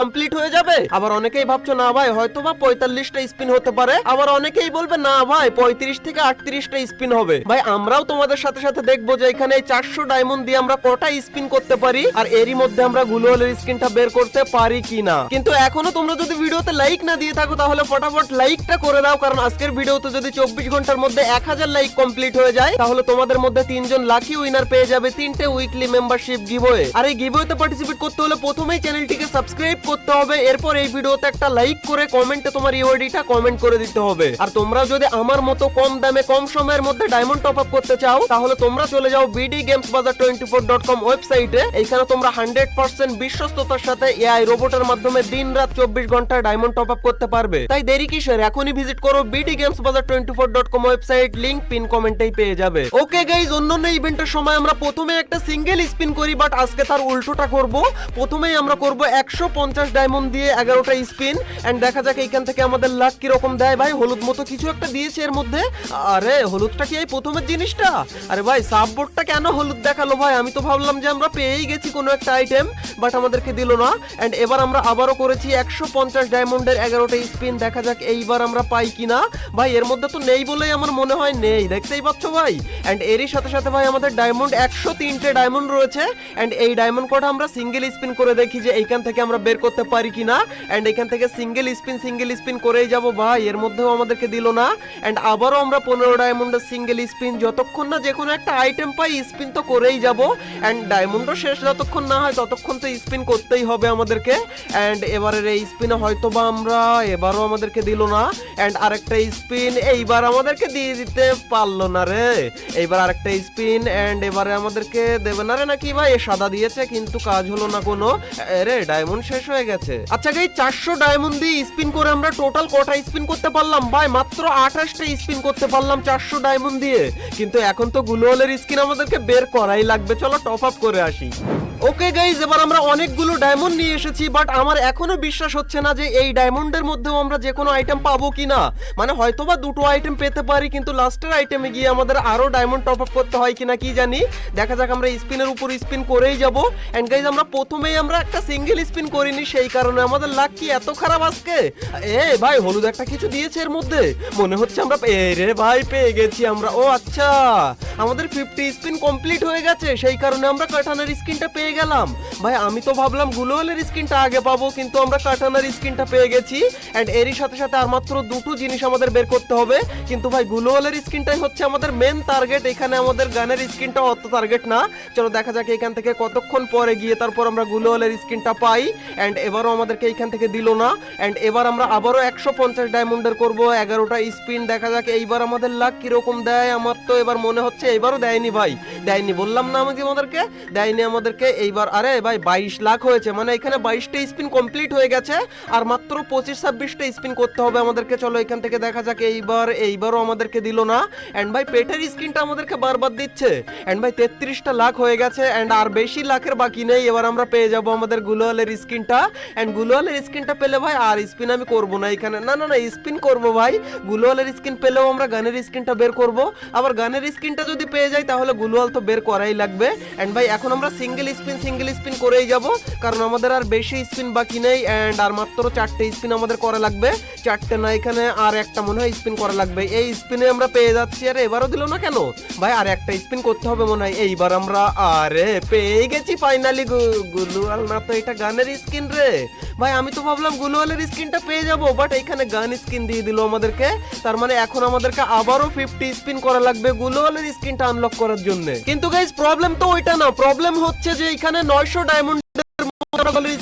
Complete হয়ে যাবে। আবার অনেকেই ভাবছো না ভাই হয়তো বা 45টা স্পিন হতে পারে, আবার অনেকেই বলবে না ভাই 35 থেকে 38টা স্পিন হবে। ভাই আমরাও তোমাদের সাথে সাথে দেখবো যে এখানে 400 ডায়মন্ড দিয়ে আমরা কটা স্পিন করতে পারি, আর এরই মধ্যে আমরা গ্লুওয়ালের স্কিনটা বের করতে পারি কিনা। কিন্তু এখনো তোমরা যদি ভিডিওতে লাইক না দিয়ে থাকো তাহলে ফটাফট লাইকটা করে দাও, কারণ আজকের ভিডিওতে যদি 24 ঘন্টার মধ্যে 1000 লাইক কমপ্লিট হয়ে যায় তাহলে তোমাদের মধ্যে 3 জন লাকি উইনার পেয়ে যাবে 3টে উইকলি মেম্বারশিপ গিভওয়ে। আর এই গিভওয়েতে পার্টিসিপেট করতে হলে প্রথমেই চ্যানেলটিকে সাবস্ক্রাইব করতে হবে, এরপর এই ভিডিওতে একটা লাইক করে কমেন্টে তোমার ইউআইডিটা কমেন্ট করে দিতে হবে। আর তোমরা যদি আমার মতো কম দামে কম সময়ের মধ্যে ডায়মন্ড টপ আপ করতে চাও তাহলে তোমরা চলে যাও bdgamesbazaar24.com ওয়েবসাইটে। এইখানে তোমরা 100% বিশ্বস্ততার সাথে এআই রোবটের মাধ্যমে দিনরাত 24 ঘন্টা ডায়মন্ড টপ আপ করতে পারবে। তাই দেরি কিসের, এখনই ভিজিট করো bdgamesbazaar24.com ওয়েবসাইট, লিংক পিন কমেন্টেই পেয়ে যাবে। ওকে গাইজ, অন্যান্য ইভেন্টের সময় আমরা প্রথমে একটা সিঙ্গেল স্পিন করি, বাট আজকে তার উল্টোটা করব। প্রথমেই আমরা করব 150 ডায়মন্ড দিয়ে 11টা স্পিন, এন্ড দেখা যাক এইখান থেকে আমাদের লাক কি রকম দেয়। ভাই হলুদ মতো কিছু একটা দিয়েছে এর মধ্যে। আরে হলুদটা কি এই প্রথমের জিনিসটা? আরে ভাই সাববোর্ডটা কেন হলুদ দেখালো ভাই? আমি তো ভাবলাম যে আমরা পেয়েই গেছি কোনো একটা আইটেম, বাট আমাদেরকে দিল না। এন্ড এবার আমরা আবারও করেছি 150 ডায়মন্ডের 11টা স্পিন, দেখা যাক এইবার আমরা পাই কিনা। ভাই এর মধ্যে তো নেই বলেই আমার মনে হয় নেই, দেখতেই পাচ্ছ ভাই। এন্ড এরই সাথে সাথে ভাই আমাদের ডায়মন্ড 103টে ডায়মন্ড রয়েছে। এন্ড এই ডায়মন্ড কোডটা আমরা সিঙ্গেল স্পিন করে দেখি যে এইখান থেকে আমরা বের করতে পারি কিনা। এন্ড এখান থেকে সিঙ্গেল স্পিন করেই যাব। ভাই এর মধ্যেও আমাদেরকে দিল না। এন্ড আবারও আমরা 15 ডায়মন্ডের সিঙ্গেল স্পিন, যতক্ষণ না যে কোনো একটা আইটেম পাই স্পিন তো করেই যাব। এন্ড ডায়মন্ডও শেষ যতক্ষণ না হয় ততক্ষণ তো স্পিন করতেই হবে আমাদেরকে। এন্ড এবারের এই স্পিনে হয়তো বা আমরা, এবারও আমাদেরকে দিল না। এন্ড আরেকটা স্পিন, এইবার আমাদেরকে দিয়ে দিতে পারলো না রে। এইবার আরেকটা স্পিন, এন্ড এবারে আমাদেরকে দেবে না রে নাকি? ভাই সাদা দিয়েছে কিন্তু কাজ হলো না কোনো। আরে ডায়মন্ড শেষ হয়ে গেছে। আচ্ছা গাইস, 400 ডায়মন্ড দিয়ে স্পিন করে আমরা টোটাল কটা স্পিন করতে পারলাম? ভাই মাত্র 28টা স্পিন করতে পারলাম 400 ডায়মন্ড দিয়ে। কিন্তু এখন তো গ্লুওয়ালের স্কিন আমাদেরকে বের করাই লাগবে, চলো টপ আপ করে আসি। ওকে গাইজ, এবার আমরা অনেকগুলো ডায়মন্ড নিয়ে এসেছি, বাট আমার এখনো বিশ্বাস হচ্ছে না যে এই ডায়মন্ডের মধ্যেও আমরা যে কোনো আইটেম পাবো কিনা। মানে হয়তোবা দুটো আইটেম পেতে পারি, কিন্তু লাস্টের আইটেমে গিয়ে আমাদের আরো ডায়মন্ড টপ আপ করতে হয় কিনা কি জানি। দেখা যাক, আমরা স্পিনের উপর স্পিন করেই যাব। এন্ড গাইজ আমরা প্রথমেই আমরা একটা সিঙ্গেল স্পিন করিনি, সেই কারণে আমাদের লাক কি এত খারাপ আজকে। এ ভাই হলুদ একটা কিছু দিয়েছে এর মধ্যে, মনে হচ্ছে আমরা রে ভাই পেয়ে গেছি আমরা। ও আচ্ছা, আমাদের 50 স্পিন কমপ্লিট হয়ে গেছে, সেই কারণে আমরা কাটানার স্কিনটা পেয়ে গেলাম। ভাই আমি তো ভাবলাম গ্লুওয়ালের স্কিনটা আগে পাবো, কিন্তু আমরা কাটানার স্কিনটা পেয়ে গেছি। এন্ড এরই সাথে সাথে আর মাত্র দুটো জিনিস আমাদের বের করতে হবে। কিন্তু ভাই গ্লুওয়ালের স্কিনটাই হচ্ছে আমাদের মেন টার্গেট, এখানে আমাদের গানের স্কিনটা অত টার্গেট না। চলো দেখা যাক এখান থেকে কতক্ষণ পরে গিয়ে তারপর আমরা গ্লুওয়ালের স্কিনটা পাই। এন্ড এবারও আমাদেরকে এইখান থেকে দিল না। এন্ড এবার আমরা আবারও 150 ডায়মন্ডের করবো 11টা স্পিন, দেখা যাক এইবার আমাদের লাক কিরকম দেয়। আমার তো এবার মনে হচ্ছে এবারও দেয়নি ভাই, দেয়নি বললাম না আমাদেরকে দেয়নি আমাদেরকে এইবার। আরে ভাই 22 লাখ হয়েছে, মানে এখানে 22টা স্পিন কমপ্লিট হয়ে গেছে, আর মাত্র 25-26টা স্পিন করতে হবে আমাদেরকে। চলো এখান থেকে দেখা যাক এইবারও আমাদেরকে দিল না। এন্ড ভাই পেটের স্কিনটা আমাদেরকে বারবার দিচ্ছে। এন্ড ভাই 33টা লাখ হয়ে গেছে, এন্ড আর বেশি লাখের বাকি নেই। এবার আমরা পেয়ে যাব আমাদের গ্লুওয়ালের স্কিনটা। এন্ড গ্লুওয়ালের স্কিনটা পেলে ভাই আর স্পিন আমি করবো না এখানে, না না না স্পিন করবো ভাই। গ্লুওয়ালের স্কিন পেলেও আমরা গানের স্কিনটা বের করব, আবার গানের স্কিনটা যদি পেয়ে যাই তাহলে গ্লুওয়াল তো বের করাই লাগবে। এন্ড ভাই এখন আমরা সিঙ্গেল স্পিন করেই যাব, কারণ আমাদের আর বেশি স্পিন বাকি নেই। এন্ড আর মাত্র 4টে স্পিন আমাদের করা লাগবে, 4টে না এখানে আর একটা মনে হয় স্পিন করা লাগবে। এই স্পিনে আমরা পেয়ে যাচ্ছি। আরে এবারও দিল না কেন ভাই? আর একটা স্পিন করতে হবে মনে হয়। এইবার আমরা আরে পেয়ে গেছি ফাইনালি। গ্লুওয়াল না তো এটা গানের স্কিন রে ভাই। আমি তো ভাবলাম গ্লুওয়ালের স্কিনটা পেয়ে যাব, বাট এখানে গান স্কিন দিয়ে দিল আমাদেরকে। তার মানে এখন আমাদেরকে আবারও 50 স্পিন করা লাগবে গ্লুওয়ালের স্কিনটা আনলক করার জন্য। কিন্তু গাইস প্রবলেম তো ওইটা না, প্রবলেম হচ্ছে যে এখানে 900 ডায়মন্ড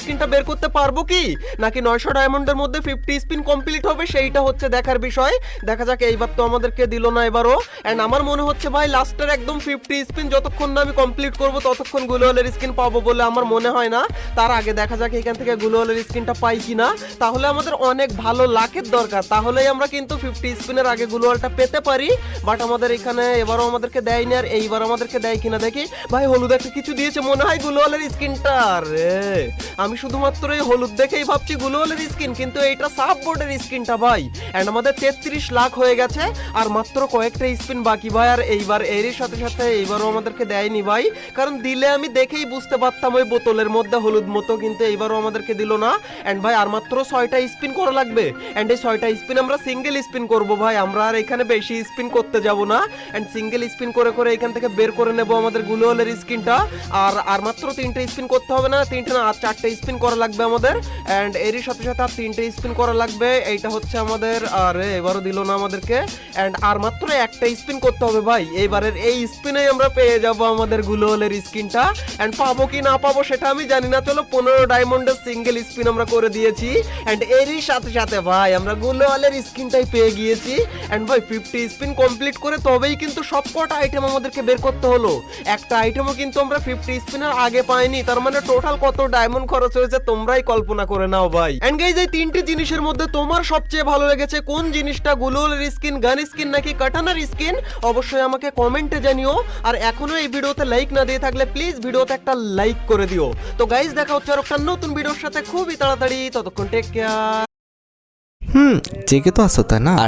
স্ক্রিনটা বের করতে পারবো কি নাকি 900 ডায়মন্ডের মধ্যে 50 স্পিন কমপ্লিট হবে, সেইটা হচ্ছে দেখার বিষয়। দেখা যাক, এইবার তো আমাদেরকে দিল না এবারও। এন্ড আমার মনে হচ্ছে ভাই লাস্টের একদম 50 স্পিন যতক্ষণ না আমি কমপ্লিট করব ততক্ষণ গ্লুওয়ালের স্কিন পাবো বলে আমার মনে হয় না। তার আগে দেখা যাক এখান থেকে গ্লুওয়ালের স্কিনটা পাই কিনা। তাহলে আমাদের অনেক ভালো লাকের দরকার, তাহলেই আমরা কিন্তু 50 স্পিনের আগে গ্লুওয়ালটা পেতে পারি। বাট আমাদের এখানে এবারও আমাদেরকে দেয়নি, আর এইবার আমাদেরকে দেয় কিনা দেখি। ভাই হলুদ একটা কিছু দিয়েছে, মনে হয় গ্লুওয়ালের স্কিনটা। রে আমি শুধুমাত্র এই হলুদ দেখেই ভাবছি গ্লোওয়ালের স্কিন, কিন্তু এইটা সাব বোর্ডের স্কিনটা ভাই। এন্ড আমাদের 33 লাখ হয়ে গেছে, আর মাত্র কয়েকটা স্পিন বাকি ভাই। আর এইবার এরই সাথে সাথে এইবারও আমাদেরকে দেয়নি ভাই, কারণ দিলে আমি দেখেই বুঝতে পারতাম ওই বোতলের মধ্যে হলুদ মতো, কিন্তু এইবারও আমাদেরকে দিল না। এন্ড ভাই আর মাত্র 6টা স্পিন করা লাগবে। এন্ড এই 6টা স্পিন আমরা সিঙ্গেল স্পিন করব ভাই, আমরা আর এখানে বেশি স্পিন করতে যাব না। এন্ড সিঙ্গেল স্পিন করে করে এখান থেকে বের করে নেব আমাদের গ্লোওয়ালের স্কিনটা। আর মাত্র 3টে স্পিন করতে হবে না, 3টে না আর 4টে স্পিন করা লাগবে আমাদের। এন্ড এরই সাথে সাথে আর 3টে স্পিন করা লাগবে। এইটা হচ্ছে আমাদের, আরে এবারও দিল না আমাদেরকে। এন্ড আর মাত্র একটা স্পিন করতে হবে ভাই, এইবারের এই স্পিনে আমরা পেয়ে যাব আমাদের গ্লোওয়ালের স্কিনটা। এন্ড পাবো কি না পাবো সেটা আমি জানি না, চলো 15 ডায়মন্ডের সিঙ্গেল স্পিন আমরা করে দিয়েছি। এন্ড এরই সাথে সাথে ভাই আমরা গ্লোওয়ালের স্কিনটাই পেয়ে গিয়েছি। এন্ড ভাই 50 স্পিন কমপ্লিট করে তবেই কিন্তু সবকটা আইটেম আমাদেরকে বের করতে হলো। একটা আইটেমও কিন্তু আমরা 50 স্পিনের আগে পাইনি, তার মানে টোটাল কত ডায়মন্ড খরচ হয়েছে তোমরাই কল্পনা করে নাও ভাই। এন্ড গাইস এই তিনটি জিনিসের মধ্যে তোমার সবচেয়ে ভালো লেগেছে কোন জিনিসটা, গ্লোওয়ালের স্কিন, গান স্কিন নাকি কাটানার স্কিন? অবশ্যই আমাকে কমেন্টে জানিও। আর এখনো এই ভিডিওতে লাইক না দিয়ে থাকলে প্লিজ ভিডিওতে একটা লাইক করে দিও। তো গাইস দেখা হচ্ছে আর একটা নতুন ভিডিওর সাথে খুবই তাড়াতাড়ি, ততক্ষণ টেক কেয়ার। জেগে তো আসো তাই না?